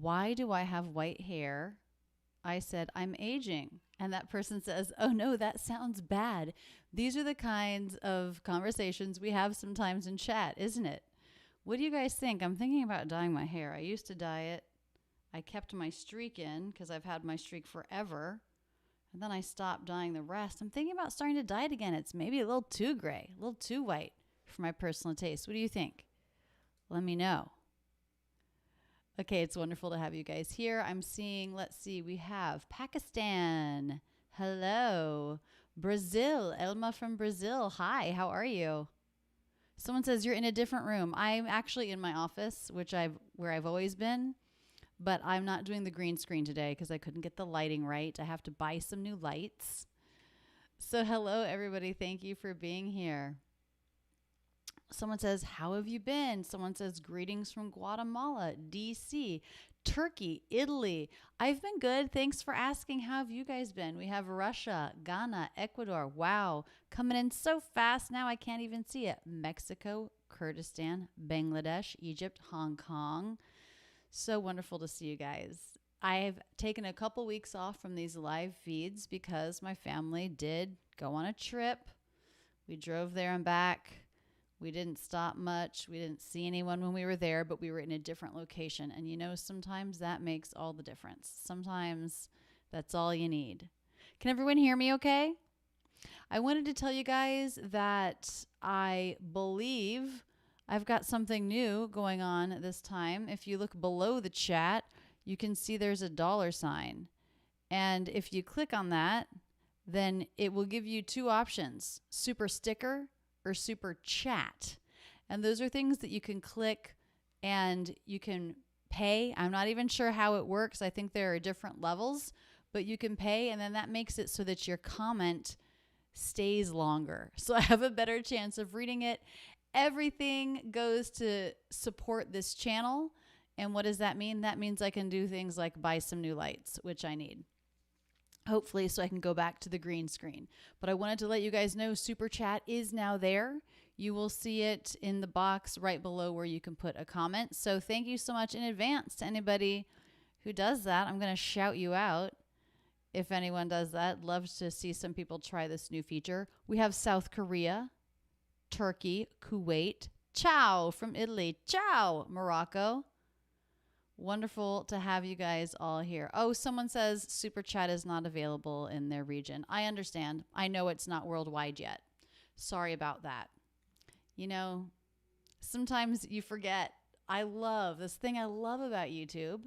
Why do I have white hair? I said, I'm aging. And that person says, oh no, that sounds bad. These are the kinds of conversations we have sometimes in chat, isn't it? What do you guys think? I'm thinking about dyeing my hair. I used to dye it. I kept my streak in because I've had my streak forever. And then I stopped dyeing the rest. I'm thinking about starting to dye it again. It's maybe a little too gray, a little too white for my personal taste. What do you think? Let me know. Okay, it's wonderful to have you guys here. I'm seeing, let's see, we have Pakistan. Hello. Brazil. Elma from Brazil. Hi, how are you? Someone says you're in a different room. I'm actually in my office, where I've always been, but I'm not doing the green screen today because I couldn't get the lighting right. I have to buy some new lights. So hello, everybody. Thank you for being here. Someone says, how have you been? Someone says, greetings from Guatemala, DC, Turkey, Italy. I've been good. Thanks for asking. How have you guys been? We have Russia, Ghana, Ecuador. Wow. Coming in so fast now I can't even see it. Mexico, Kurdistan, Bangladesh, Egypt, Hong Kong. So wonderful to see you guys. I've taken a couple weeks off from these live feeds because my family did go on a trip. We drove there and back. We didn't stop much. We didn't see anyone when we were there, but we were in a different location. And you know, sometimes that makes all the difference. Sometimes that's all you need. Can everyone hear me okay? I wanted to tell you guys that I believe I've got something new going on this time. If you look below the chat, you can see there's a $sign. And if you click on that, then it will give you two options, super sticker or super chat. And those are things that you can click and you can pay. I'm not even sure how it works. I think there are different levels, but you can pay, and then that makes it so that your comment stays longer. So I have a better chance of reading it. Everything goes to support this channel. And what does that mean? That means I can do things like buy some new lights, which I need. Hopefully, so I can go back to the green screen. But I wanted to let you guys know Super Chat is now there. You will see it in the box right below where you can put a comment. So thank you so much in advance to anybody who does that. I'm going to shout you out if anyone does that. Love to see some people try this new feature. We have South Korea, Turkey, Kuwait, ciao from Italy, ciao Morocco. Wonderful to have you guys all here. Oh, someone says Super Chat is not available in their region. I understand. I know it's not worldwide yet. Sorry about that. You know, sometimes you forget. I love about YouTube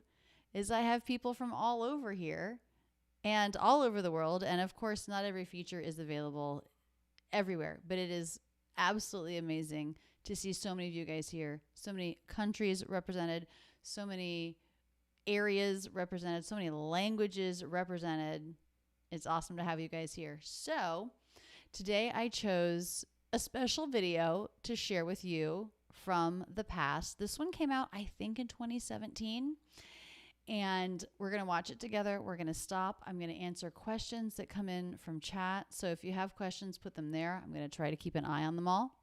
is I have people from all over here and all over the world. And of course, not every feature is available everywhere, but it is absolutely amazing to see so many of you guys here, so many countries represented, so many areas represented, so many languages represented. It's awesome to have you guys here. So today I chose a special video to share with you from the past. This one came out, I think, in 2017. And we're going to watch it together. We're going to stop. I'm going to answer questions that come in from chat. So if you have questions, put them there. I'm going to try to keep an eye on them all.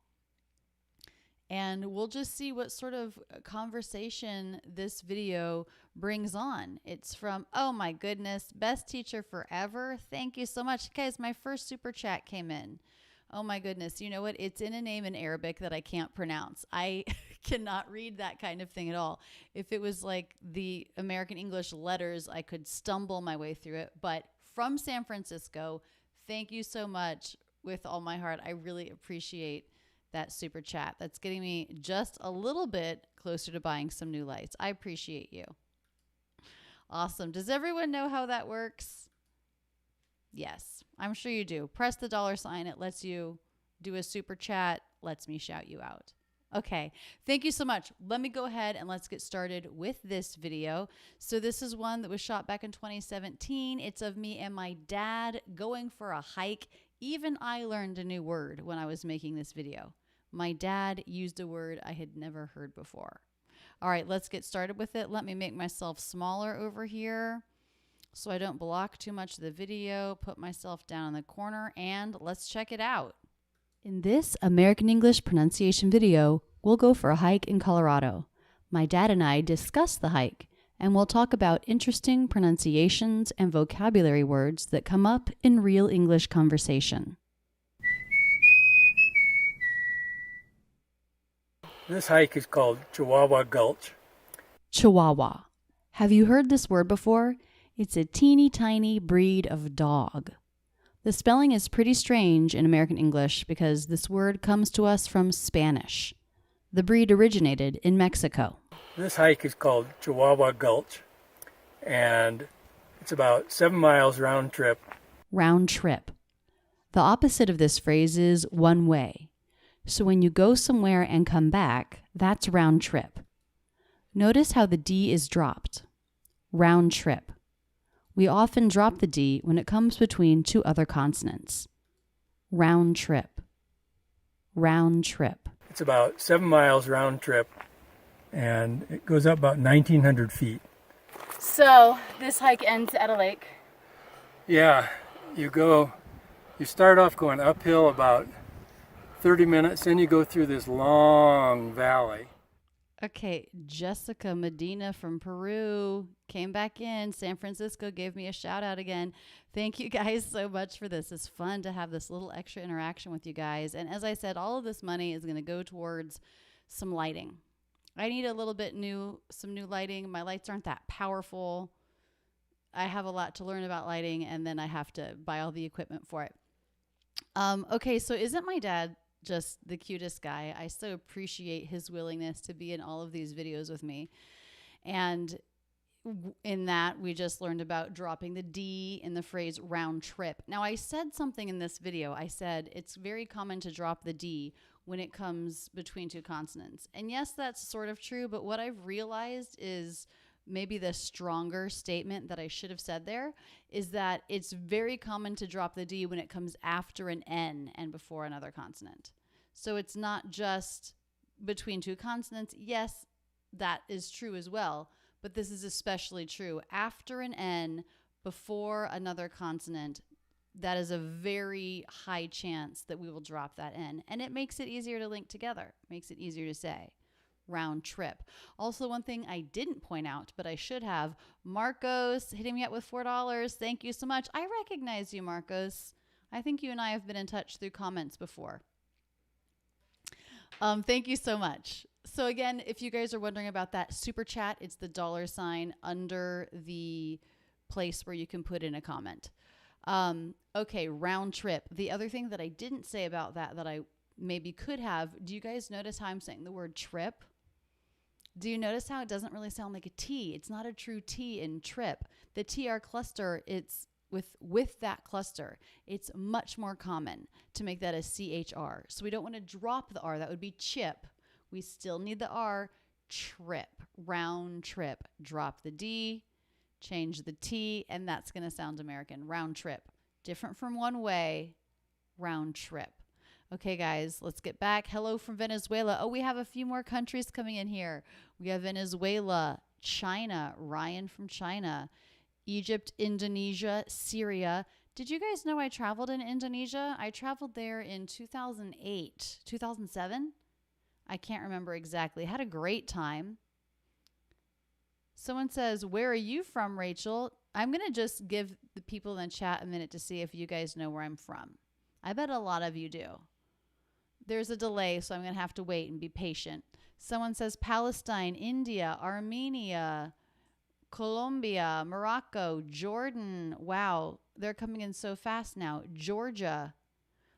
And we'll just see what sort of conversation this video brings on. It's from, oh my goodness, best teacher forever. Thank you so much. Guys, my first super chat came in. Oh my goodness. You know what? It's in a name in Arabic that I can't pronounce. I cannot read that kind of thing at all. If it was like the American English letters, I could stumble my way through it. But from San Francisco, thank you so much with all my heart. I really appreciate that super chat. That's getting me just a little bit closer to buying some new lights. I appreciate you. Awesome. Does everyone know how that works? Yes, I'm sure you do. Press the $sign. It lets you do a super chat, lets me shout you out. Okay, thank you so much. Let me go ahead and let's get started with this video. So this is one that was shot back in 2017. It's of me and my dad going for a hike. Even I learned a new word when I was making this video. My dad used a word I had never heard before. All right, let's get started with it. Let me make myself smaller over here so I don't block too much of the video. Put myself down in the corner and let's check it out. In this American English pronunciation video, we'll go for a hike in Colorado. My dad and I discuss the hike and we'll talk about interesting pronunciations and vocabulary words that come up in real English conversation. This hike is called Chihuahua Gulch. Chihuahua. Have you heard this word before? It's a teeny tiny breed of dog. The spelling is pretty strange in American English because this word comes to us from Spanish. The breed originated in Mexico. This hike is called Chihuahua Gulch, and it's about 7 miles round trip. Round trip. The opposite of this phrase is one way. So when you go somewhere and come back, that's round trip. Notice how the D is dropped. Round trip. We often drop the D when it comes between two other consonants. Round trip. Round trip. It's about 7 miles round trip, and it goes up about 1,900 feet. So this hike ends at a lake. Yeah, you start off going uphill about 30 minutes, then you go through this long valley. Okay, Jessica Medina from Peru came back in. San Francisco gave me a shout out again. Thank you guys so much for this. It's fun to have this little extra interaction with you guys. And as I said, all of this money is going to go towards some lighting. I need a little bit some new lighting. My lights aren't that powerful. I have a lot to learn about lighting, and then I have to buy all the equipment for it. Okay, so isn't my dad just the cutest guy? I so appreciate his willingness to be in all of these videos with me. And in that, we just learned about dropping the D in the phrase round trip. Now, I said something in this video. I said it's very common to drop the D when it comes between two consonants. And yes, that's sort of true, but what I've realized is maybe the stronger statement that I should have said there is that it's very common to drop the D when it comes after an N and before another consonant. So it's not just between two consonants. Yes, that is true as well, but this is especially true after an N, before another consonant. That is a very high chance that we will drop that N, and it makes it easier to link together, makes it easier to say. Round trip. Also, one thing I didn't point out, but I should have, Marcos hitting me up with $4. Thank you so much. I recognize you, Marcos. I think you and I have been in touch through comments before. Thank you so much. So again, if you guys are wondering about that super chat, it's the $ under the place where you can put in a comment. Okay, round trip. The other thing that I didn't say about that I maybe could have, do you guys notice how I'm saying the word trip? Do you notice how it doesn't really sound like a T? It's not a true T in trip. The TR cluster, it's with that cluster, it's much more common to make that a CHR. So we don't want to drop the R. That would be chip. We still need the R. Trip. Round trip. Drop the D. Change the T. And that's going to sound American. Round trip. Different from one way. Round trip. Okay, guys, let's get back. Hello from Venezuela. Oh, we have a few more countries coming in here. We have Venezuela, China, Ryan from China, Egypt, Indonesia, Syria. Did you guys know I traveled in Indonesia? I traveled there in 2008, 2007. I can't remember exactly. Had a great time. Someone says, where are you from, Rachel? I'm going to just give the people in the chat a minute to see if you guys know where I'm from. I bet a lot of you do. There's a delay, so I'm going to have to wait and be patient. Someone says Palestine, India, Armenia, Colombia, Morocco, Jordan. Wow, they're coming in so fast now. Georgia.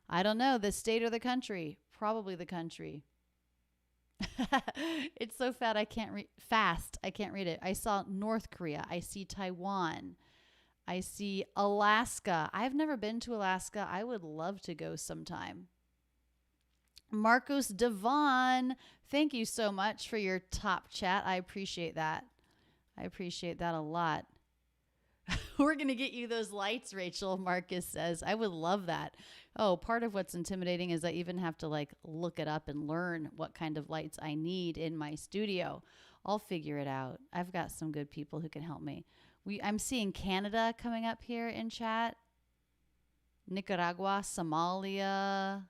I don't know, the state or the country. Probably the country. It's so fast I can't read it. I saw North Korea. I see Taiwan. I see Alaska. I've never been to Alaska. I would love to go sometime. Marcos Devon, thank you so much for your top chat. I appreciate that. I appreciate that a lot. We're going to get you those lights, Rachel, Marcus says. I would love that. Oh, part of what's intimidating is I even have to look it up and learn what kind of lights I need in my studio. I'll figure it out. I've got some good people who can help me. I'm seeing Canada coming up here in chat. Nicaragua, Somalia.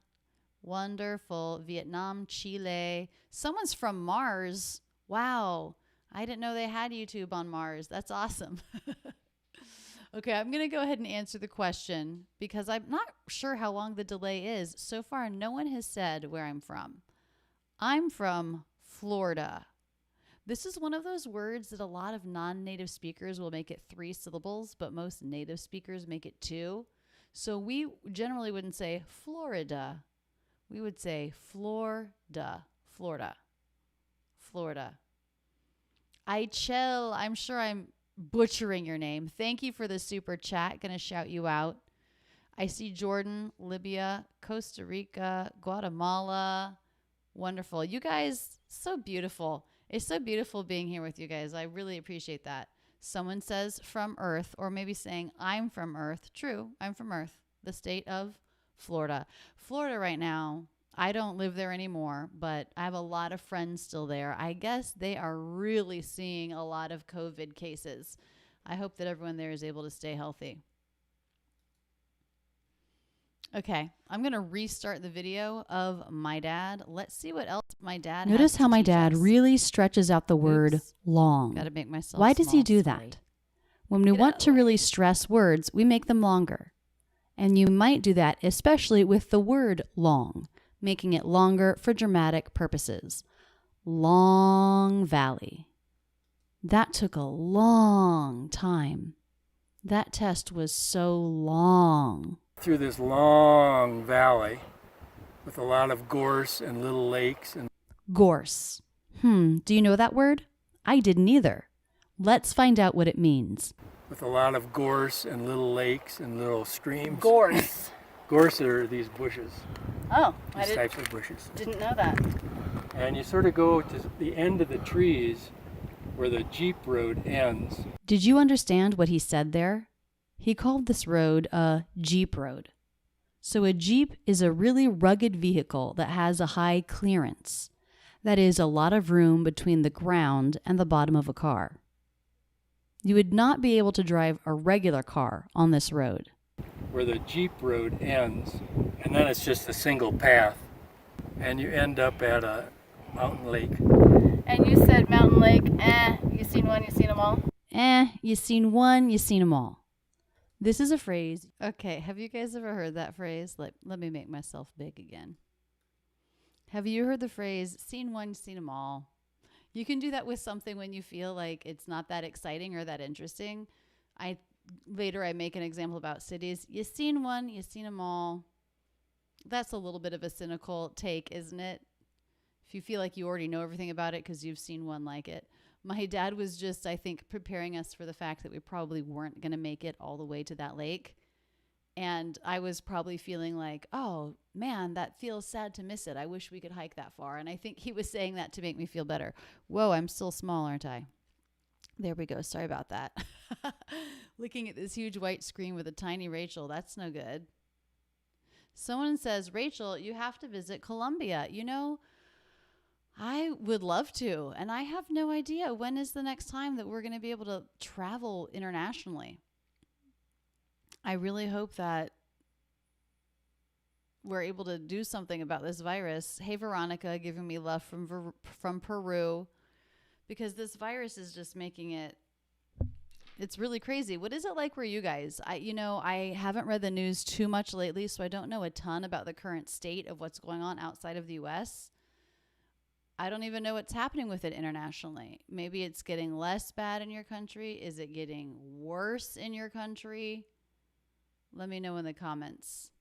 Wonderful. Vietnam, Chile. Someone's from Mars. Wow. I didn't know they had YouTube on Mars. That's awesome. Okay, I'm going to go ahead and answer the question because I'm not sure how long the delay is. So far, no one has said where I'm from. I'm from Florida. This is one of those words that a lot of non-native speakers will make it 3 syllables, but most native speakers make it 2. So we generally wouldn't say Florida. We would say Florida, Florida, Florida. Aichel, I'm sure I'm butchering your name. Thank you for the super chat. Gonna shout you out. I see Jordan, Libya, Costa Rica, Guatemala. Wonderful. You guys, so beautiful. It's so beautiful being here with you guys. I really appreciate that. Someone says from Earth, or maybe saying I'm from Earth. True, I'm from Earth, the state of Florida. Florida right now, I don't live there anymore, but I have a lot of friends still there. I guess they are really seeing a lot of COVID cases. I hope that everyone there is able to stay healthy. Okay, I'm going to restart the video of my dad. Let's see what else my dad Notice has how to my teach dad us. really stretches out the word Oops. long. Gotta make myself Why does he small, do sorry. that? When we Get out want of the to way. really stress words, we make them longer. And you might do that especially with the word long, making it longer for dramatic purposes. Long Valley. That took a long time. That test was so long. Through this long valley with a lot of gorse and little lakes and Gorse. Do you know that word? I didn't either. Let's find out what it means. with a lot of gorse and little lakes and little streams. Gorse. Gorse are these bushes, Oh, these types of bushes. didn't know that. And you sort of go to the end of the trees where the Jeep road ends. Did you understand what he said there? He called this road a Jeep road. So a Jeep is a really rugged vehicle that has a high clearance. That is a lot of room between the ground and the bottom of a car. You would not be able to drive a regular car on this road. Where the Jeep road ends, and then it's just a single path, and you end up at a mountain lake. And you said Mountain Lake, you seen one, you seen them all? You seen one, you seen them all. This is a phrase. Okay, have you guys ever heard that phrase? Let me make myself big again. Have you heard the phrase, seen one, seen them all? You can do that with something when you feel like it's not that exciting or that interesting. Later I make an example about cities. You seen one, you seen them all. That's a little bit of a cynical take, isn't it? If you feel like you already know everything about it because you've seen one like it. My dad was just, I think, preparing us for the fact that we probably weren't going to make it all the way to that lake. And I was probably feeling like, oh, man, that feels sad to miss it. I wish we could hike that far. And I think he was saying that to make me feel better. Whoa, I'm still small, aren't I? There we go. Sorry about that. Looking at this huge white screen with a tiny Rachel, that's no good. Someone says, Rachel, you have to visit Colombia. You know, I would love to. And I have no idea when is the next time that we're going to be able to travel internationally. I really hope that we're able to do something about this virus. Hey, Veronica, giving me love from Peru, because this virus is just making it's really crazy. What is it like where you guys? I haven't read the news too much lately, so I don't know a ton about the current state of what's going on outside of the U.S. I don't even know what's happening with it internationally. Maybe it's getting less bad in your country. Is it getting worse in your country? Let me know in the comments.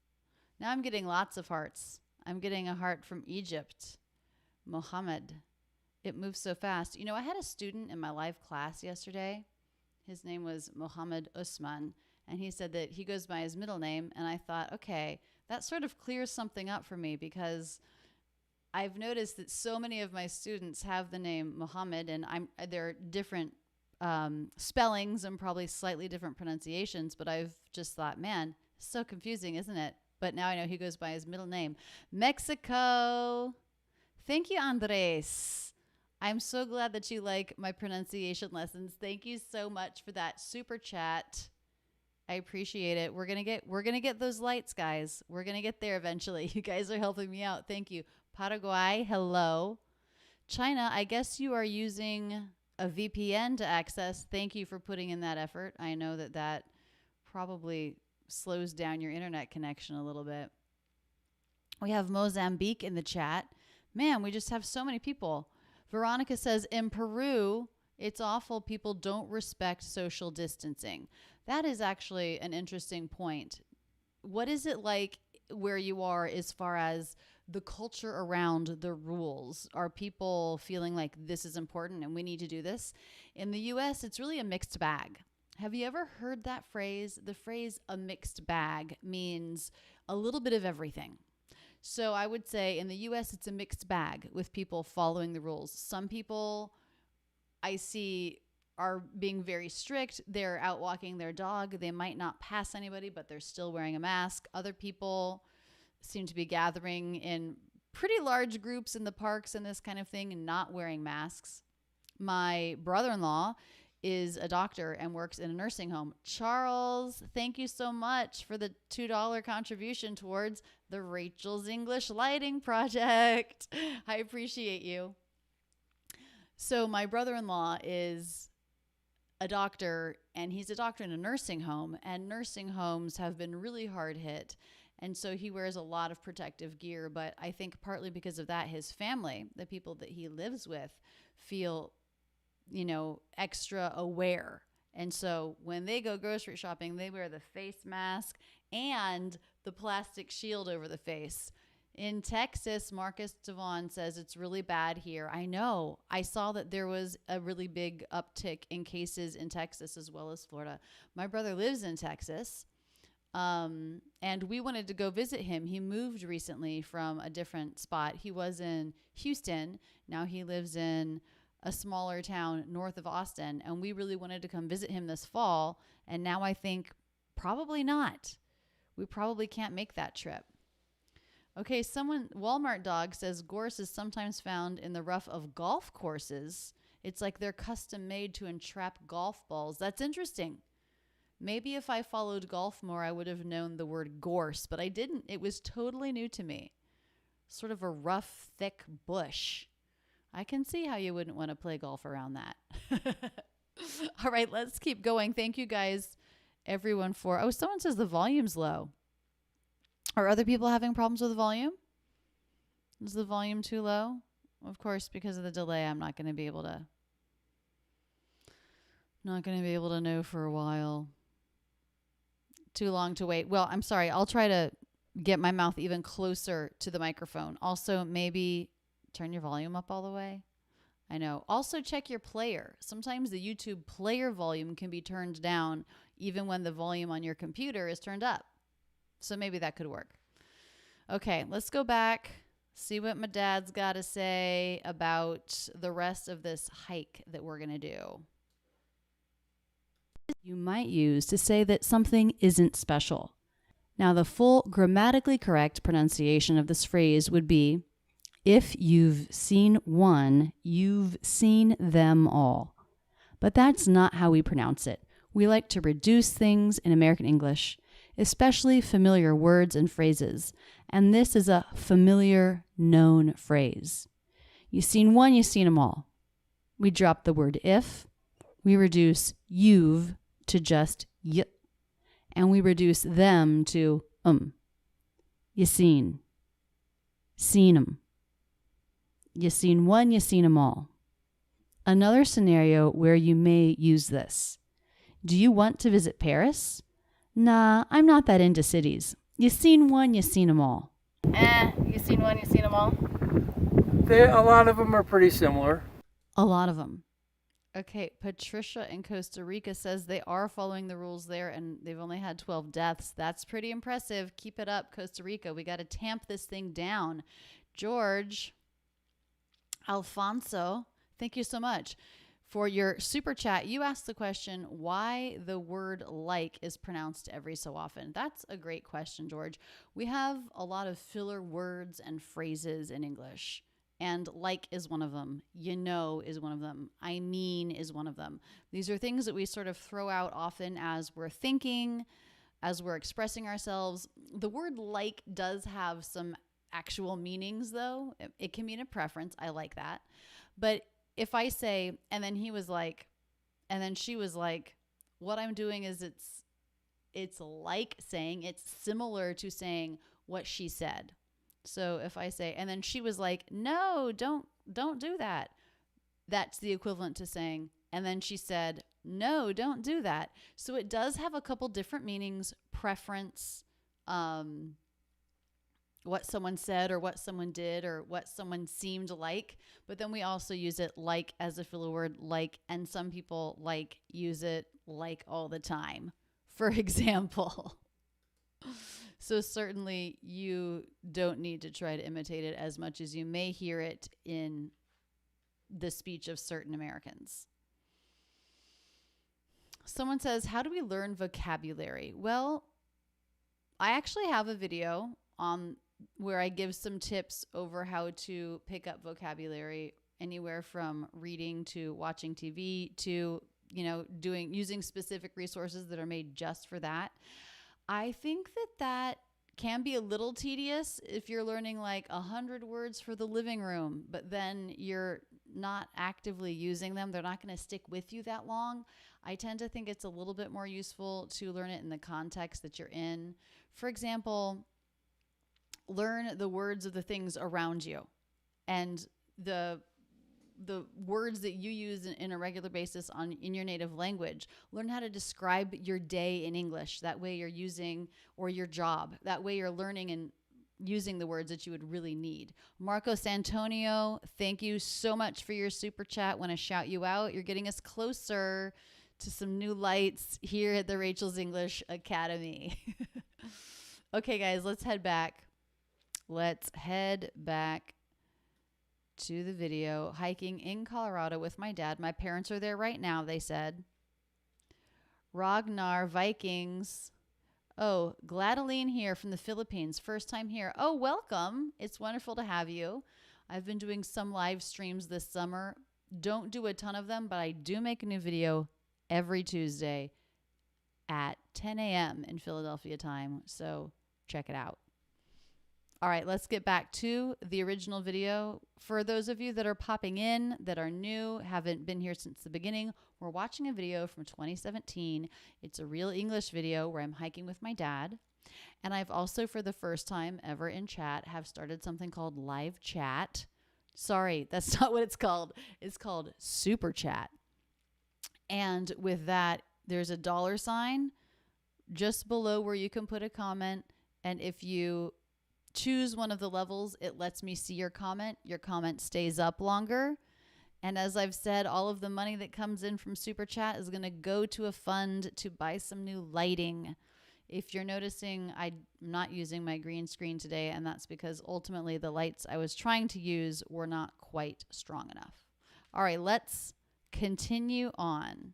Now I'm getting lots of hearts. I'm getting a heart from Egypt. Mohammed. It moves so fast. You know, I had a student in my live class yesterday. His name was Mohammed Usman, and he said that he goes by his middle name, and I thought, okay, that sort of clears something up for me because I've noticed that so many of my students have the name Mohammed, and there are different spellings and probably slightly different pronunciations, but I've just thought, man, it's so confusing, isn't it? But now I know he goes by his middle name. Mexico. Thank you, Andres. I'm so glad that you like my pronunciation lessons. Thank you so much for that super chat. I appreciate it. We're gonna get those lights, guys. We're gonna get there eventually. You guys are helping me out. Thank you. Paraguay, hello. China, I guess you are using a VPN to access. Thank you for putting in that effort. I know that that probably slows down your internet connection a little bit. We have Mozambique in the chat. Man, we just have so many people. Veronica says, in Peru, it's awful. People don't respect social distancing. That is actually an interesting point. What is it like where you are as far as the culture around the rules? Are people feeling like this is important and we need to do this? In the US, it's really a mixed bag. Have you ever heard that phrase? The phrase a mixed bag means a little bit of everything. So I would say in the US, it's a mixed bag with people following the rules. Some people I see are being very strict. They're out walking their dog. They might not pass anybody, but they're still wearing a mask. Other people seem to be gathering in pretty large groups in the parks and this kind of thing and not wearing masks. My brother-in-law is a doctor and works in a nursing home. Charles, thank you so much for the $2 contribution towards the Rachel's English Lighting Project. I appreciate you. So my brother-in-law is a doctor, and he's a doctor in a nursing home, and nursing homes have been really hard hit. And so he wears a lot of protective gear, but I think partly because of that, his family, the people that he lives with, feel, extra aware. And so when they go grocery shopping, they wear the face mask and the plastic shield over the face. In Texas, Marcus Devon says it's really bad here. I know. I saw that there was a really big uptick in cases in Texas as well as Florida. My brother lives in Texas, and we wanted to go visit him. He moved recently from a different spot. He was in Houston. Now he lives in a smaller town north of Austin, and we really wanted to come visit him this fall, and now I think probably not. We probably can't make that trip. Okay, Walmart Dog says gorse is sometimes found in the rough of golf courses. It's like they're custom made to entrap golf balls. That's interesting. Maybe if I followed golf more, I would have known the word gorse, but I didn't. It was totally new to me. Sort of a rough, thick bush. I can see how you wouldn't want to play golf around that. All right, let's keep going. Thank you guys, everyone, for... Oh, someone says the volume's low. Are other people having problems with the volume? Is the volume too low? Of course, because of the delay, I'm not going to be able to know for a while. Too long to wait. Well, I'm sorry. I'll try to get my mouth even closer to the microphone. Also, maybe turn your volume up all the way. I know. Also, check your player. Sometimes the YouTube player volume can be turned down even when the volume on your computer is turned up. So maybe that could work. Okay, let's go back, see what my dad's got to say about the rest of this hike that we're going to do. You might use to say that something isn't special. Now, the full grammatically correct pronunciation of this phrase would be, if you've seen one, you've seen them all. But that's not how we pronounce it. We like to reduce things in American English, especially familiar words and phrases. And this is a familiar, known phrase. You've seen one, you've seen them all. We drop the word if. We reduce you've to just y. And we reduce them to You seen. Seen 'em. You seen one, you seen them all. Another scenario where you may use this. Do you want to visit Paris? Nah, I'm not that into cities. You seen one, you seen them all. You seen one, you seen them all? A lot of them are pretty similar. A lot of them. Okay, Patricia in Costa Rica says they are following the rules there and they've only had 12 deaths. That's pretty impressive. Keep it up, Costa Rica. We got to tamp this thing down. George, Alfonso, thank you so much for your super chat. You asked the question, why the word like is pronounced every so often. That's a great question, George. We have a lot of filler words and phrases in English, and like is one of them. You know is one of them. I mean is one of them. These are things that we sort of throw out often as we're thinking, as we're expressing ourselves. The word like does have some actual meanings, though. It can mean a preference. I like that. But if I say, and then he was like, and then she was like, what I'm doing is it's like saying, it's similar to saying what she said. So if I say, and then she was like, no, don't do that. That's the equivalent to saying, and then she said, no, don't do that. So it does have a couple different meanings, preference, what someone said or what someone did or what someone seemed like. But then we also use it like as a filler word, like, and some people like use it like all the time, for example. So certainly you don't need to try to imitate it as much as you may hear it in the speech of certain Americans. Someone says, how do we learn vocabulary? Well, I actually have a video on where I give some tips over how to pick up vocabulary, anywhere from reading to watching TV to, using specific resources that are made just for that. I think that can be a little tedious if you're learning like 100 words for the living room, but then you're not actively using them. They're not going to stick with you that long. I tend to think it's a little bit more useful to learn it in the context that you're in. For example, learn the words of the things around you and the words that you use in a regular basis in your native language. Learn how to describe your day in English. That way you're using, or your job. That way you're learning and using the words that you would really need. Marcos Antonio, thank you so much for your super chat. Want to shout you out. You're getting us closer to some new lights here at the Rachel's English Academy. Okay, guys, let's head back. Let's head back to the video. Hiking in Colorado with my dad. My parents are there right now, they said. Ragnar Vikings. Oh, Gladeline here from the Philippines. First time here. Oh, welcome. It's wonderful to have you. I've been doing some live streams this summer. Don't do a ton of them, but I do make a new video every Tuesday at 10 a.m. in Philadelphia time. So check it out. All right, let's get back to the original video. For those of you that are popping in, that are new, haven't been here since the beginning, we're watching a video from 2017. It's a real English video where I'm hiking with my dad. And I've also, for the first time ever in chat, have started something called live chat. Sorry, that's not what it's called. It's called super chat. And with that, there's a $sign just below where you can put a comment. And if you choose one of the levels, it lets me see your comment. Your comment stays up longer. And as I've said, all of the money that comes in from Super Chat is going to go to a fund to buy some new lighting. If you're noticing, I'm not using my green screen today, and that's because ultimately the lights I was trying to use were not quite strong enough. All right, let's continue on.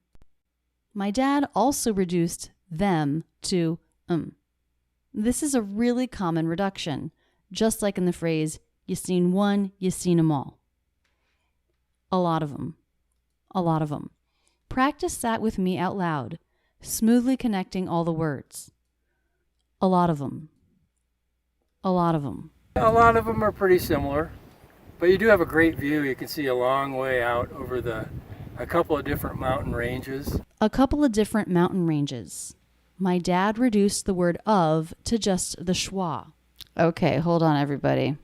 My dad also reduced them to This is a really common reduction, just like in the phrase, you seen one, you seen 'em all. A lot of them. A lot of them. Practice that with me out loud, smoothly connecting all the words. A lot of them. A lot of them. A lot of them are pretty similar, but you do have a great view. You can see a long way out over a couple of different mountain ranges. A couple of different mountain ranges. My dad reduced the word of to just the schwa. Okay, hold on, everybody.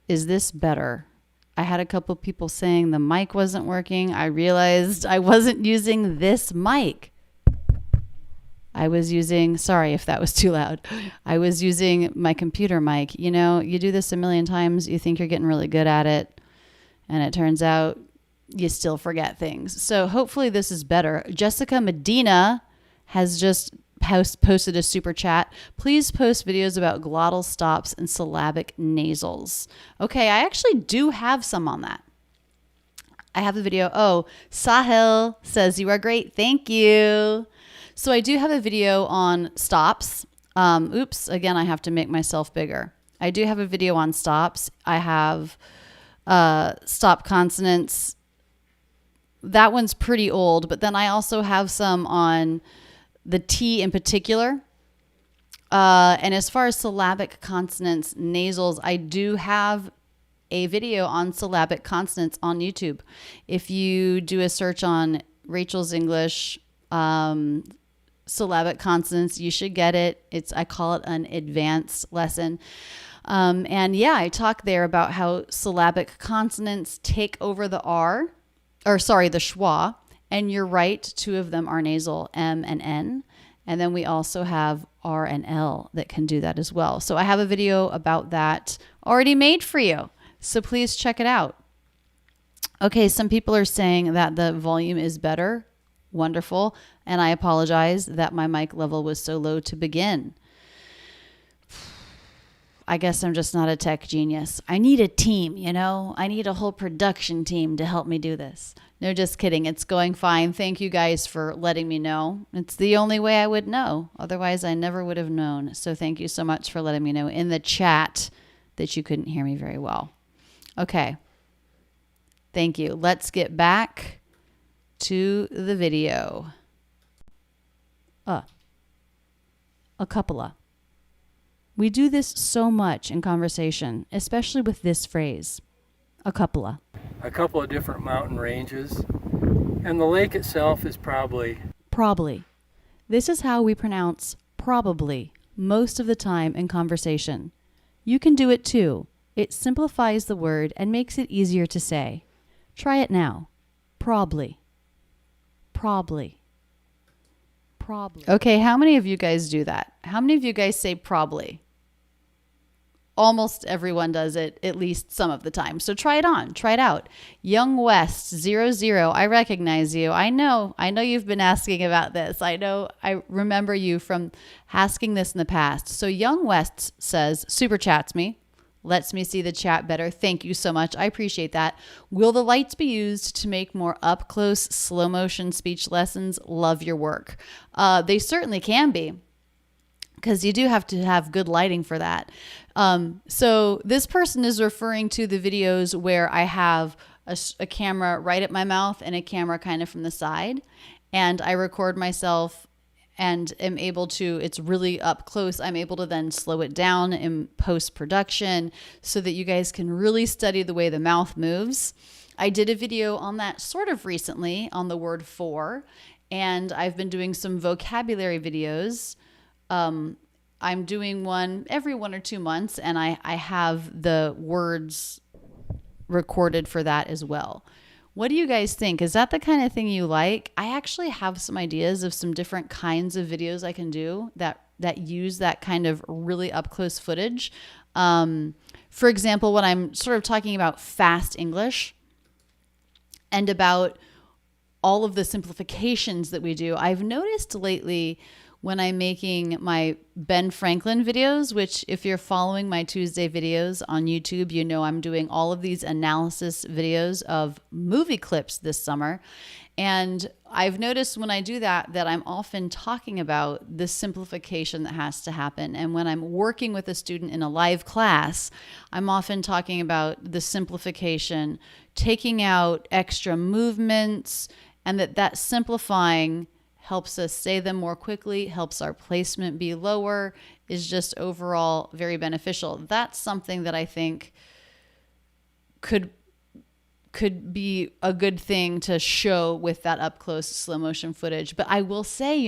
Is this better? I had a couple people saying the mic wasn't working. I realized I wasn't using this mic. I was using, sorry if that was too loud. I was using my computer mic. You know, you do this a million times, you think you're getting really good at it, and it turns out you still forget things. So hopefully this is better. Jessica Medina has just posted a super chat. Please post videos about glottal stops and syllabic nasals. Okay, I actually do have some on that. I have the video. Oh, Sahil says, you are great. Thank you. So I do have a video on stops. Oops, again, I have to make myself bigger. I do have a video on stops. I have stop consonants. That one's pretty old, but then I also have some on the T in particular. And as far as syllabic consonants, nasals, I do have a video on syllabic consonants on YouTube. If you do a search on Rachel's English syllabic consonants, you should get it. I call it an advanced lesson. And yeah, I talk there about how syllabic consonants take over the R, the schwa. And you're right, 2 of them are nasal, M and N. And then we also have R and L that can do that as well. So I have a video about that already made for you. So please check it out. Okay, some people are saying that the volume is better. Wonderful. And I apologize that my mic level was so low to begin. I guess I'm just not a tech genius. I need a team, I need a whole production team to help me do this. No, just kidding. It's going fine. Thank you guys for letting me know. It's the only way I would know. Otherwise, I never would have known. So thank you so much for letting me know in the chat that you couldn't hear me very well. Okay. Thank you. Let's get back to the video. A couple of. We do this so much in conversation, especially with this phrase, a couple of. A couple of different mountain ranges, and the lake itself is probably. This is how we pronounce probably most of the time in conversation. You can do it too. It simplifies the word and makes it easier to say. Try it now. Probably. Okay, how many of you guys do that? How many of you guys say probably? Almost everyone does it at least some of the time. So try it on. Try it out. Young West 00. I recognize you. I know you've been asking about this. I remember you from asking this in the past. So Young West says, super chats me. Lets me see the chat better. Thank you so much. I appreciate that. Will the lights be used to make more up close, slow motion speech lessons? Love your work. They certainly can be, because you do have to have good lighting for that. So this person is referring to the videos where I have a camera right at my mouth and a camera kind of from the side, and I record myself and am able to, it's really up close. I'm able to then slow it down in post-production so that you guys can really study the way the mouth moves. I did a video on that sort of recently on the word for, and I've been doing some vocabulary videos. I'm doing one every 1 or 2 months, and I have the words recorded for that as well. What do you guys think? Is that the kind of thing you like? I actually have some ideas of some different kinds of videos I can do that use that kind of really up close footage. For example, when I'm sort of talking about fast English and about all of the simplifications that we do, I've noticed lately when I'm making my Ben Franklin videos, which if you're following my Tuesday videos on YouTube, you know I'm doing all of these analysis videos of movie clips this summer. And I've noticed when I do that I'm often talking about the simplification that has to happen. And when I'm working with a student in a live class, I'm often talking about the simplification, taking out extra movements, and that simplifying helps us say them more quickly, helps our placement be lower, is just overall very beneficial. That's something that I think could be a good thing to show with that up close slow motion footage. But I will say,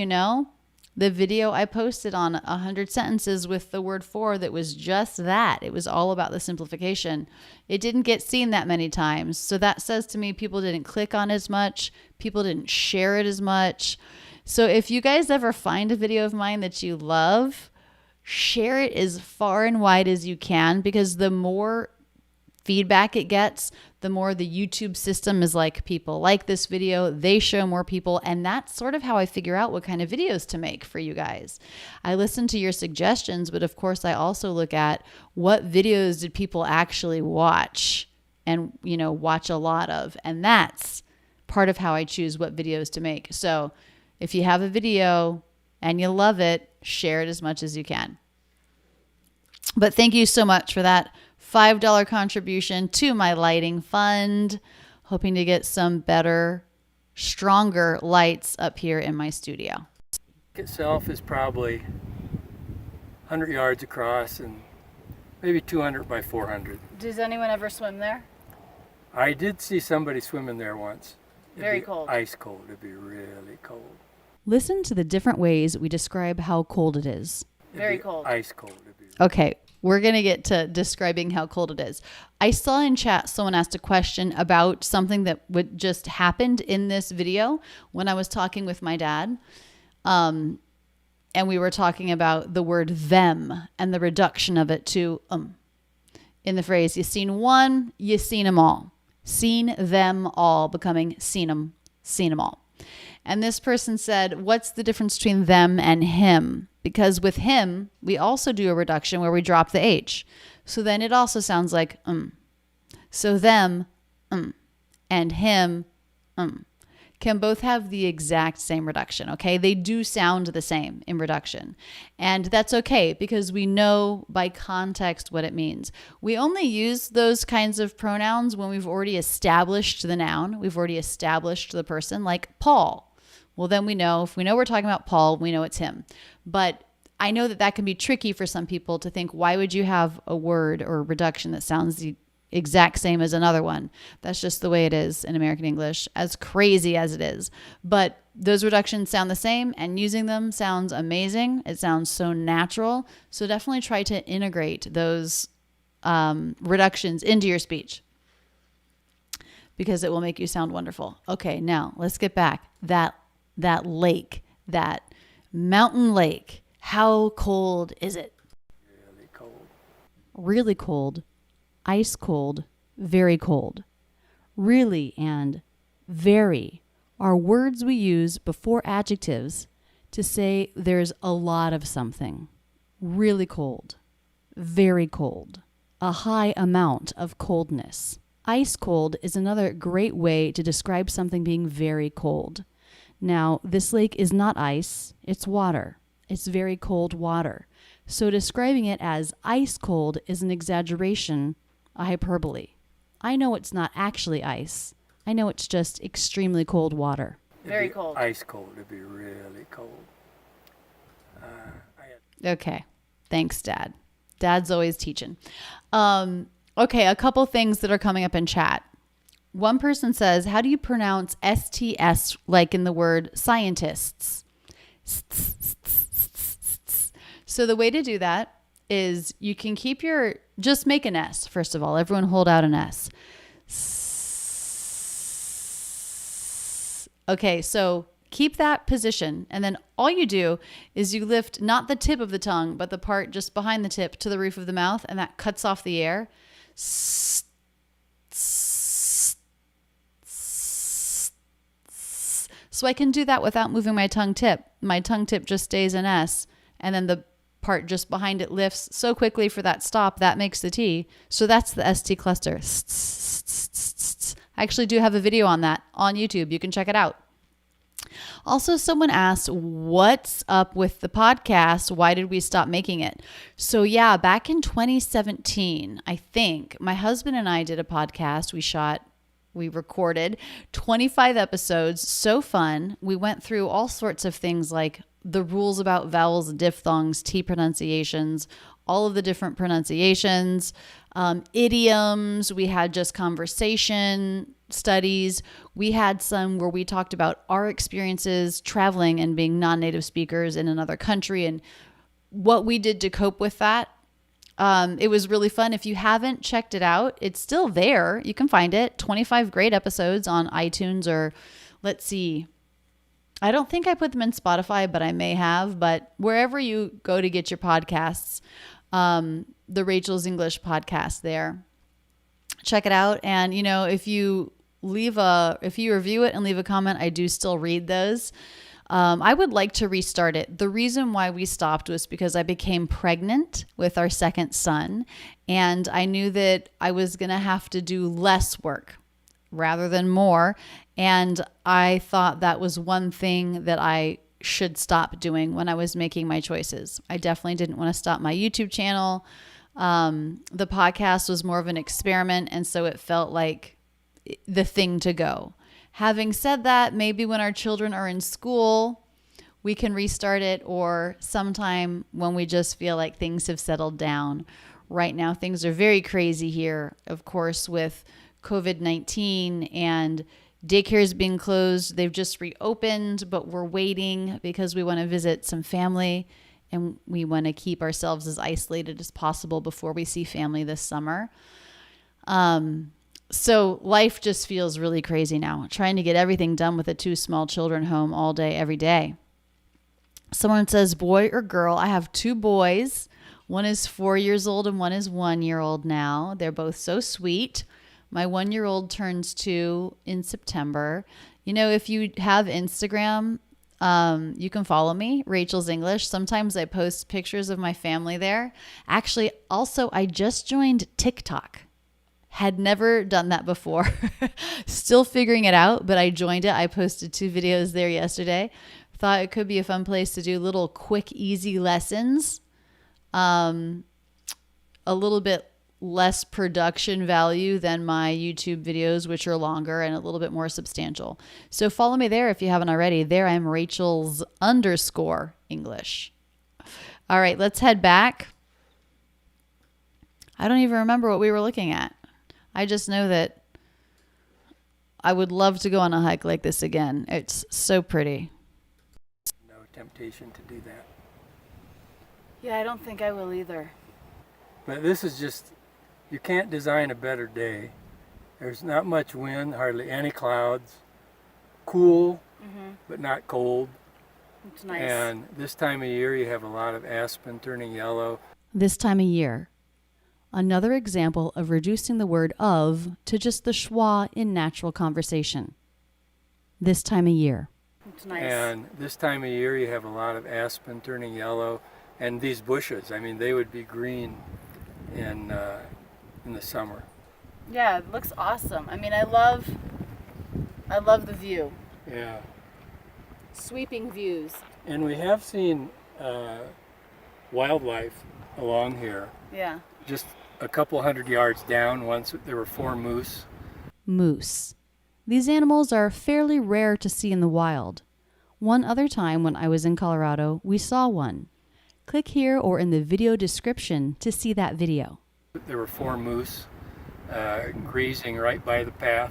the video I posted on 100 sentences with the word for, that was just that. It was all about the simplification. It didn't get seen that many times. So that says to me people didn't click on as much. People didn't share it as much. So if you guys ever find a video of mine that you love, share it as far and wide as you can, because the more feedback it gets, the more the YouTube system is like, people like this video, they show more people. And that's sort of how I figure out what kind of videos to make for you guys. I listen to your suggestions, but of course I also look at what videos did people actually watch and, watch a lot of. And that's part of how I choose what videos to make. So if you have a video and you love it, share it as much as you can. But thank you so much for that $5 contribution to my lighting fund. Hoping to get some better, stronger lights up here in my studio. Itself is probably 100 yards across and maybe 200 by 400. Does anyone ever swim there? I did see somebody swim in there once. Very It'd be cold. Ice cold. It'd be really cold. Listen to the different ways we describe how cold it is. Very It'd be cold. Ice cold. It'd be Okay, we're going to get to describing how cold it is. I saw in chat someone asked a question about something that would just happened in this video when I was talking with my dad. And we were talking about the word them and the reduction of it to in the phrase, you seen one, you seen them all. Seen them all, becoming seen them all. And this person said, what's the difference between them and him? Because with him, we also do a reduction where we drop the H. So then it also sounds like So them and him can both have the exact same reduction, okay? They do sound the same in reduction. And that's okay because we know by context what it means. We only use those kinds of pronouns when we've already established the noun, we've already established the person, like Paul. Well, then we know, if we know we're talking about Paul, we know it's him. But I know that can be tricky for some people to think, why would you have a word or a reduction that sounds the exact same as another one? That's just the way it is in American English, as crazy as it is. But those reductions sound the same, and using them sounds amazing. It sounds so natural. So definitely try to integrate those reductions into your speech because it will make you sound wonderful. Okay, now let's get back. That lake, that mountain lake, how cold is it? really cold. Really cold. Ice cold, very cold. Really and very are words we use before adjectives to say there's a lot of something. Really cold, very cold, a high amount of coldness. Ice cold is another great way to describe something being very cold. Now, this lake is not ice, it's water. It's very cold water. So describing it as ice cold is an exaggeration, a hyperbole. I know it's not actually ice. I know it's just extremely cold water. Very cold. Ice cold. It'd be really cold. Okay. Thanks, Dad. Dad's always teaching. Okay, a couple things that are coming up in chat. One person says, how do you pronounce STS like in the word scientists? So the way to do that is you can keep just make an S, first of all. Everyone hold out an S. Okay, so keep that position. And then all you do is you lift not the tip of the tongue, but the part just behind the tip to the roof of the mouth, and that cuts off the air. So I can do that without moving my tongue tip. My tongue tip just stays an S, and then the part just behind it lifts so quickly for that stop, that makes the T. So that's the ST cluster. I actually do have a video on that on YouTube. You can check it out. Also, someone asked, what's up with the podcast? Why did we stop making it? So yeah, back in 2017, I think, my husband and I did a podcast. We recorded 25 episodes. So fun. We went through all sorts of things like the rules about vowels, diphthongs, T pronunciations, all of the different pronunciations, idioms. We had just conversation studies. We had some where we talked about our experiences traveling and being non-native speakers in another country and what we did to cope with that. It was really fun. If you haven't checked it out, it's still there. You can find it. 25 great episodes on iTunes, or let's see. I don't think I put them in Spotify, but I may have. But wherever you go to get your podcasts, the Rachel's English podcast there, check it out. And, if you review it and leave a comment, I do still read those. I would like to restart it. The reason why we stopped was because I became pregnant with our second son, and I knew that I was going to have to do less work rather than more. And I thought that was one thing that I should stop doing when I was making my choices. I definitely didn't want to stop my YouTube channel. The podcast was more of an experiment, and so it felt like the thing to go. Having said that, maybe when our children are in school, we can restart it, or sometime when we just feel like things have settled down. right now. Things are very crazy here, of course, with COVID-19 and daycare is being closed. They've just reopened, but we're waiting because we want to visit some family and we want to keep ourselves as isolated as possible before we see family this summer. So life just feels really crazy now, trying to get everything done with the 2 small children home all day, every day. Someone says, boy or girl? I have 2 boys. One is 4 years old and one is 1 year old now. They're both so sweet. My 1-year-old turns 2 in September. You know, if you have Instagram, you can follow me, Rachel's English. Sometimes I post pictures of my family there. Actually, also, I just joined TikTok. Had never done that before. Still figuring it out, but I joined it. I posted 2 videos there yesterday. Thought it could be a fun place to do little quick, easy lessons. A little bit less production value than my YouTube videos, which are longer and a little bit more substantial. So follow me there if you haven't already. There I'm Rachel's _English. All right, let's head back. I don't even remember what we were looking at. I just know that I would love to go on a hike like this again. It's so pretty. No temptation to do that. Yeah, I don't think I will either. But this is just, you can't design a better day. There's not much wind, hardly any clouds. Cool, but not cold. It's nice. And this time of year, you have a lot of aspen turning yellow. This time of year. Another example of reducing the word of to just the schwa in natural conversation. This time of year. It's nice. And this time of year, you have a lot of aspen turning yellow. And these bushes, I mean, they would be green in the summer. Yeah, it looks awesome. I mean, I love the view. Yeah. Sweeping views. And we have seen wildlife along here. Yeah. Just a couple 100 yards down, once there were 4 moose. Moose. These animals are fairly rare to see in the wild. One other time when I was in Colorado, we saw one. Click here or in the video description to see that video. There were 4 moose grazing right by the path.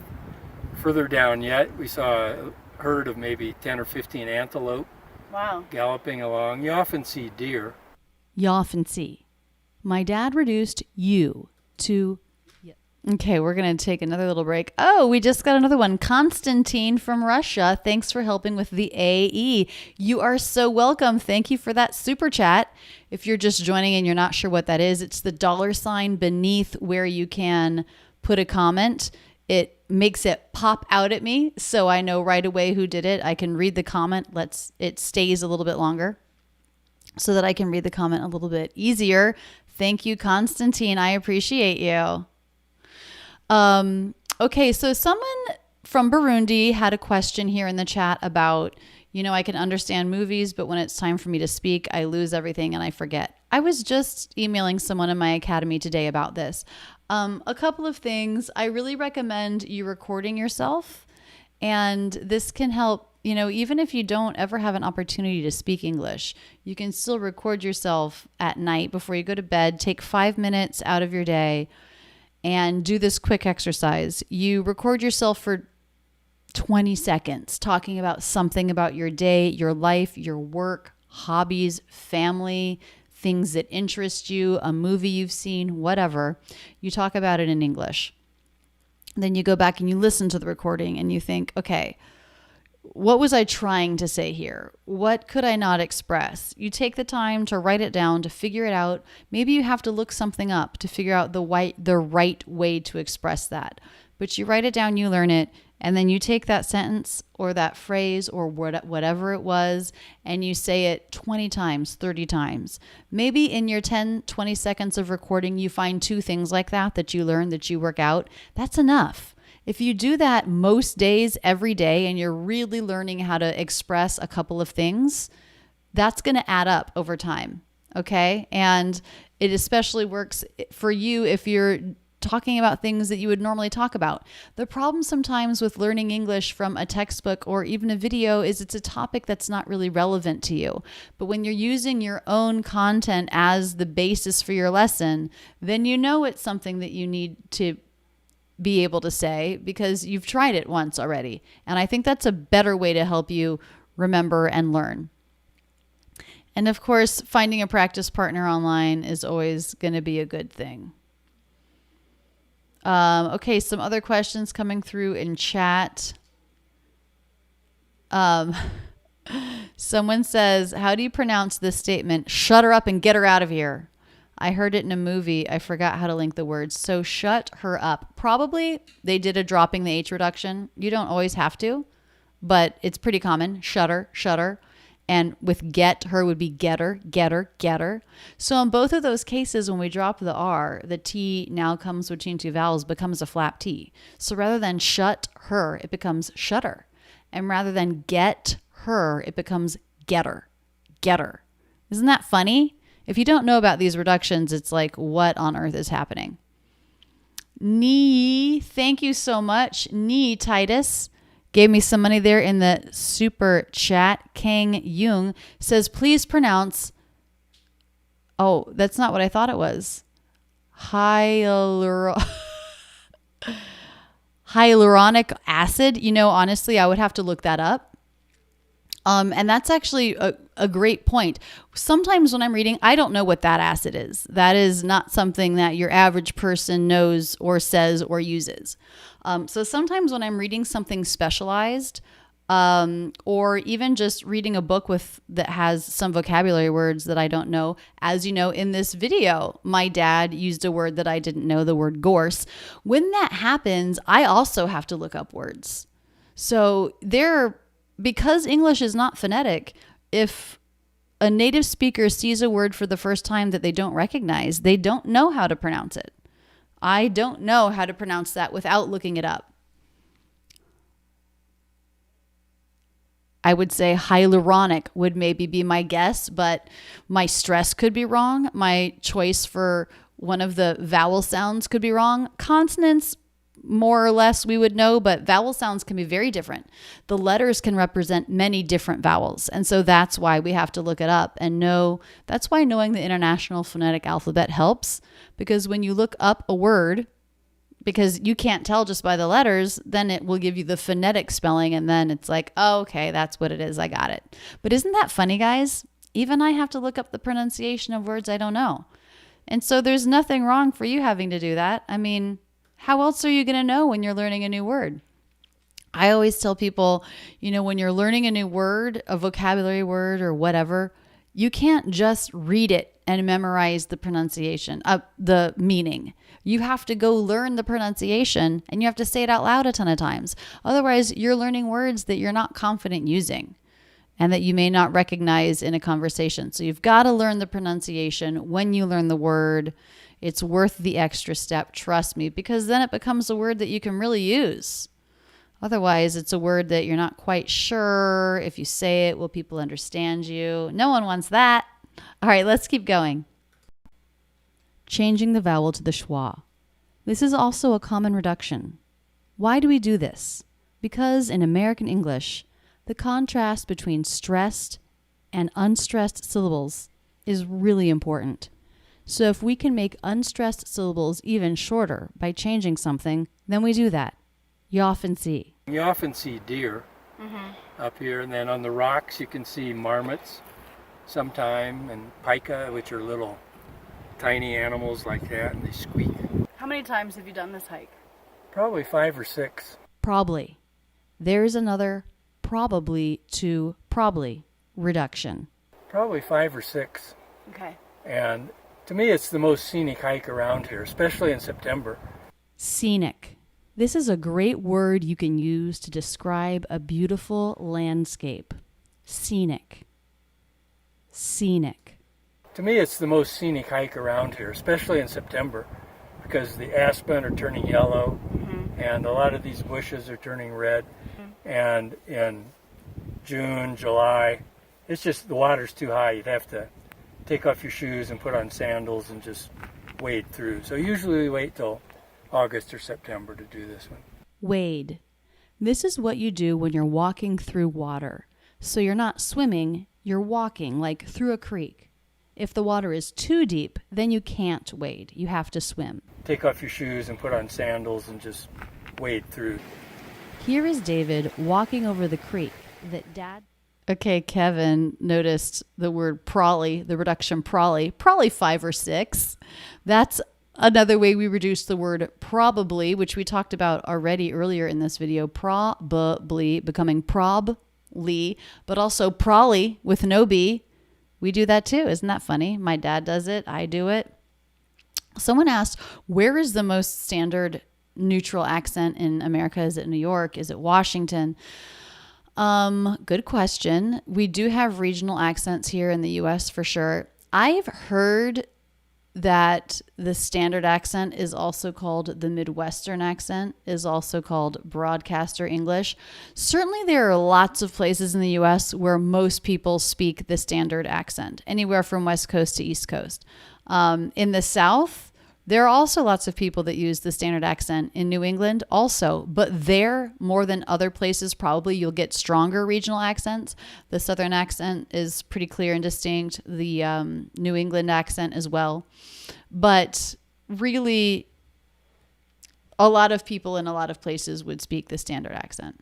Further down yet, we saw a herd of maybe 10 or 15 antelope. Wow. Galloping along. You often see deer. You often see. My dad reduced you to... Okay, we're going to take another little break. Oh, we just got another one. Constantine from Russia. Thanks for helping with the AE. You are so welcome. Thank you for that super chat. If you're just joining and you're not sure what that is, it's the $ beneath where you can put a comment. It makes it pop out at me, so I know right away who did it. I can read the comment. It stays a little bit longer so that I can read the comment a little bit easier. Thank you, Constantine. I appreciate you. Okay, so someone from Burundi had a question here in the chat about, I can understand movies, but when it's time for me to speak, I lose everything and I forget. I was just emailing someone in my academy today about this. A couple of things. I really recommend you recording yourself, and this can help, even if you don't ever have an opportunity to speak English, you can still record yourself at night before you go to bed. Take 5 minutes out of your day and do this quick exercise. You record yourself for 20 seconds talking about something about your day, your life, your work, hobbies, family, things that interest you, a movie you've seen, whatever. You talk about it in English. Then you go back and you listen to the recording and you think, okay, what was I trying to say here? What could I not express? You take the time to write it down, to figure it out. Maybe you have to look something up to figure out the right way to express that. But you write it down, you learn it, and then you take that sentence or that phrase or whatever it was, and you say it 20 times, 30 times. Maybe in your 10, 20 seconds of recording, you find 2 things like that you learn, that you work out. That's enough. If you do that most days, every day, and you're really learning how to express a couple of things, that's going to add up over time, okay? And it especially works for you if you're talking about things that you would normally talk about. The problem sometimes with learning English from a textbook or even a video is it's a topic that's not really relevant to you. But when you're using your own content as the basis for your lesson, then you know it's something that you need to be able to say because you've tried it once already. And I think that's a better way to help you remember and learn. And of course, finding a practice partner online is always going to be a good thing. Okay, some other questions coming through in chat. Someone says, how do you pronounce this statement? Shut her up and get her out of here. I heard it in a movie. I forgot how to link the words. So shut her up. Probably they did a dropping the H reduction. You don't always have to, but it's pretty common. Shut her. And with get her would be getter. So in both of those cases, when we drop the R, the T now comes between two vowels, becomes a flap T. So rather than shut her, it becomes shutter. And rather than get her, it becomes getter. Isn't that funny? If you don't know about these reductions, it's like, what on earth is happening? Thank you so much. Titus gave me some money there in the super chat. Kang Jung says, please pronounce, that's not what I thought it was. Hyaluronic acid. Honestly, I would have to look that up. And that's actually a great point. Sometimes when I'm reading, I don't know what that acid is. That is not something that your average person knows or says or uses. So sometimes when I'm reading something specialized, or even just reading a book that has some vocabulary words that I don't know, as you know, in this video, my dad used a word that I didn't know, the word gorse. When that happens, I also have to look up words. So because English is not phonetic, if a native speaker sees a word for the first time that they don't recognize, they don't know how to pronounce it. I don't know how to pronounce that without looking it up. I would say hyaluronic would maybe be my guess, but my stress could be wrong. My choice for one of the vowel sounds could be wrong. Consonants, more or less, we would know, but vowel sounds can be very different. The letters can represent many different vowels. And so that's why we have to look it up and know. That's why knowing the International Phonetic Alphabet helps, because when you look up a word, because you can't tell just by the letters, then it will give you the phonetic spelling. And then it's like, oh, okay, that's what it is. I got it. But isn't that funny, guys? Even I have to look up the pronunciation of words I don't know. And so there's nothing wrong for you having to do that. I mean, how else are you going to know when you're learning a new word? I always tell people, when you're learning a new word, a vocabulary word or whatever, you can't just read it and memorize the pronunciation, the meaning. You have to go learn the pronunciation and you have to say it out loud a ton of times. Otherwise, you're learning words that you're not confident using and that you may not recognize in a conversation. So you've got to learn the pronunciation when you learn the word. It's worth the extra step, trust me, because then it becomes a word that you can really use. Otherwise, it's a word that you're not quite sure if you say it, will people understand you? No one wants that. All right, let's keep going. Changing the vowel to the schwa. This is also a common reduction. Why do we do this? Because in American English, the contrast between stressed and unstressed syllables is really important. So if we can make unstressed syllables even shorter by changing something, then we do that. You often see deer up here, and then on the rocks you can see marmots sometime, and pika, which are little tiny animals like that, and they squeak. How many times have you done this hike? Probably 5 or 6. Probably. There's another probably to probably reduction. Probably 5 or 6. Okay. And to me, it's the most scenic hike around here, especially in September. Scenic. This is a great word you can use to describe a beautiful landscape. Scenic. Scenic. To me, it's the most scenic hike around here, especially in September, because the aspen are turning yellow, and a lot of these bushes are turning red. And in June, July, it's just the water's too high. You'd have to take off your shoes and put on sandals and just wade through. So usually we wait till August or September to do this one. Wade. This is what you do when you're walking through water. So you're not swimming, you're walking, like through a creek. If the water is too deep, then you can't wade. You have to swim. Take off your shoes and put on sandals and just wade through. Here is David walking over the creek that Dad... Okay, Kevin noticed the word probably, the reduction probably 5 or 6. That's another way we reduce the word probably, which we talked about already earlier in this video. Probably becoming probably, but also probably with no B. We do that too. Isn't that funny? My dad does it. I do it. Someone asked, where is the most standard neutral accent in America? Is it New York? Is it Washington? Good question. We do have regional accents here in the U.S. for sure. I've heard that the standard accent is also called the Midwestern accent, is also called broadcaster English. Certainly there are lots of places in the U.S. where most people speak the standard accent, anywhere from West Coast to East Coast. In the South, there are also lots of people that use the standard accent. In New England also, but there, more than other places, probably you'll get stronger regional accents. The Southern accent is pretty clear and distinct. The New England accent as well. But really, a lot of people in a lot of places would speak the standard accent.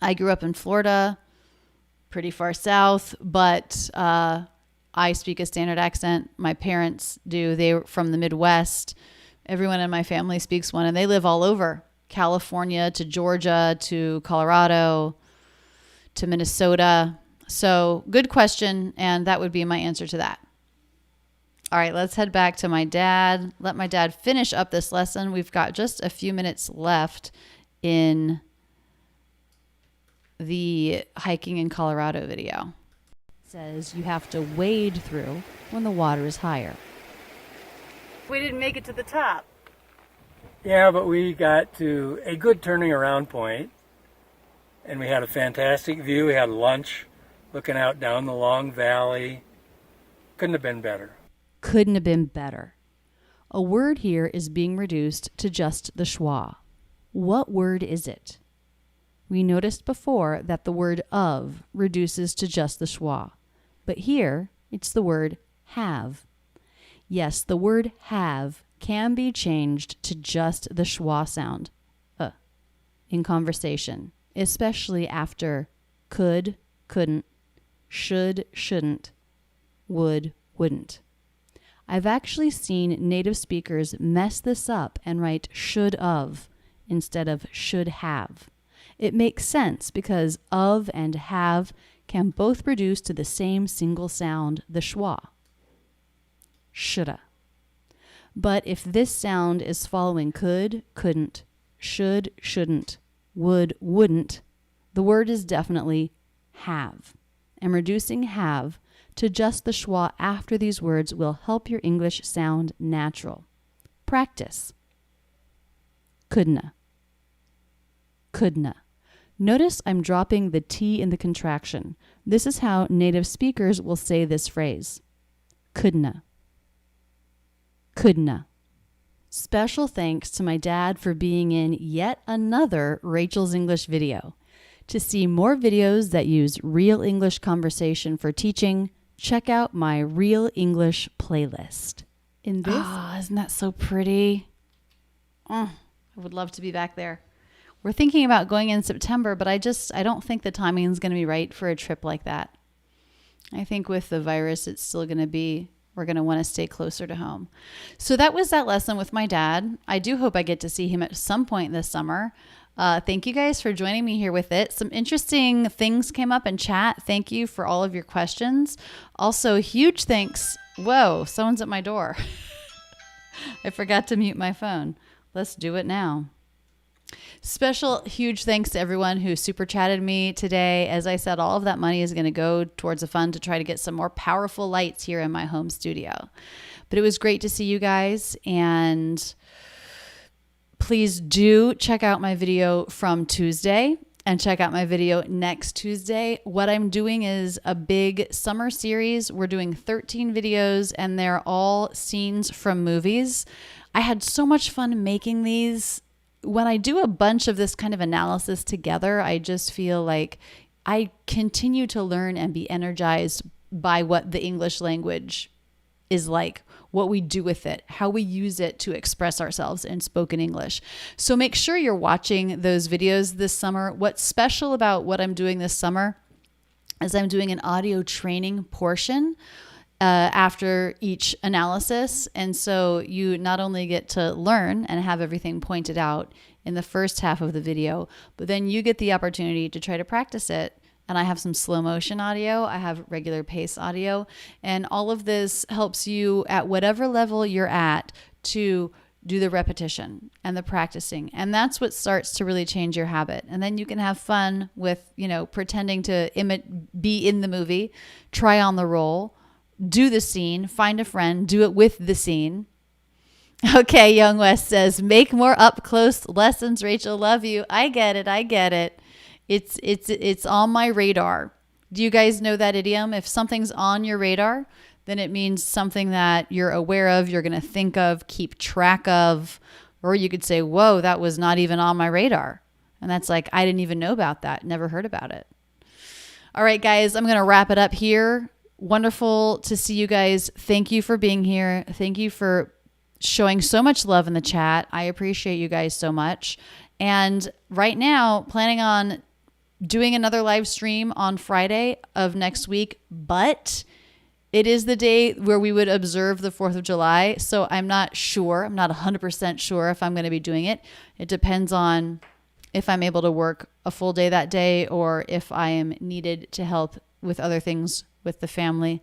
I grew up in Florida, pretty far south, but I speak a standard accent. My parents do. They were from the Midwest. Everyone in my family speaks one, and they live all over. California to Georgia to Colorado to Minnesota. So good question, and that would be my answer to that. All right, let's head back to my dad. Let my dad finish up this lesson. We've got just a few minutes left in the hiking in Colorado video. Says you have to wade through when the water is higher. We didn't make it to the top. Yeah, but we got to a good turning around point, and we had a fantastic view. We had lunch looking out down the long valley. Couldn't have been better. Couldn't have been better. A word here is being reduced to just the schwa. What word is it? We noticed before that the word of reduces to just the schwa. But here, it's the word have. Yes, the word have can be changed to just the schwa sound in conversation, especially after could, couldn't, should, shouldn't, would, wouldn't. I've actually seen native speakers mess this up and write should of instead of should have. It makes sense because of and have can both reduce to the same single sound, the schwa. Shoulda. But if this sound is following could, couldn't, should, shouldn't, would, wouldn't, the word is definitely have. And reducing have to just the schwa after these words will help your English sound natural. Practice. Couldna. Couldna. Notice I'm dropping the T in the contraction. This is how native speakers will say this phrase. Couldna. Couldna. Special thanks to my dad for being in yet another Rachel's English video. To see more videos that use real English conversation for teaching, check out my Real English playlist. In this, isn't that so pretty? I would love to be back there. We're thinking about going in September, but I don't think the timing is going to be right for a trip like that. I think with the virus, we're going to want to stay closer to home. So that was that lesson with my dad. I do hope I get to see him at some point this summer. Thank you guys for joining me here with it. Some interesting things came up in chat. Thank you for all of your questions. Also, huge thanks. Whoa, someone's at my door. I forgot to mute my phone. Let's do it now. Special huge thanks to everyone who super chatted me today. As I said, all of that money is going to go towards a fund to try to get some more powerful lights here in my home studio. But it was great to see you guys, and please do check out my video from Tuesday and check out my video next Tuesday. What I'm doing is a big summer series. We're doing 13 videos, and they're all scenes from movies. I had so much fun making these. When I do a bunch of this kind of analysis together, I just feel like I continue to learn and be energized by what the English language is like, what we do with it, how we use it to express ourselves in spoken English. So make sure you're watching those videos this summer. What's special about what I'm doing this summer is I'm doing an audio training portion after each analysis. And so you not only get to learn and have everything pointed out in the first half of the video, but then you get the opportunity to try to practice it. And I have some slow motion audio. I have regular pace audio. And all of this helps you at whatever level you're at to do the repetition and the practicing. And that's what starts to really change your habit. And then you can have fun with, pretending to be in the movie, try on the role, do the scene, find a friend, do it with the scene. Okay, Young West says, make more up close lessons, Rachel. Love you. I get it. It's on my radar. Do you guys know that idiom? If something's on your radar, then it means something that you're aware of, you're going to think of, keep track of, or you could say, whoa, that was not even on my radar. And that's like, I didn't even know about that. Never heard about it. All right, guys, I'm going to wrap it up here. Wonderful to see you guys. Thank you for being here. Thank you for showing so much love in the chat. I appreciate you guys so much. And right now, planning on doing another live stream on Friday of next week, but it is the day where we would observe the 4th of July. So I'm not sure. I'm not 100% sure if I'm going to be doing it. It depends on if I'm able to work a full day that day or if I am needed to help with other things with the family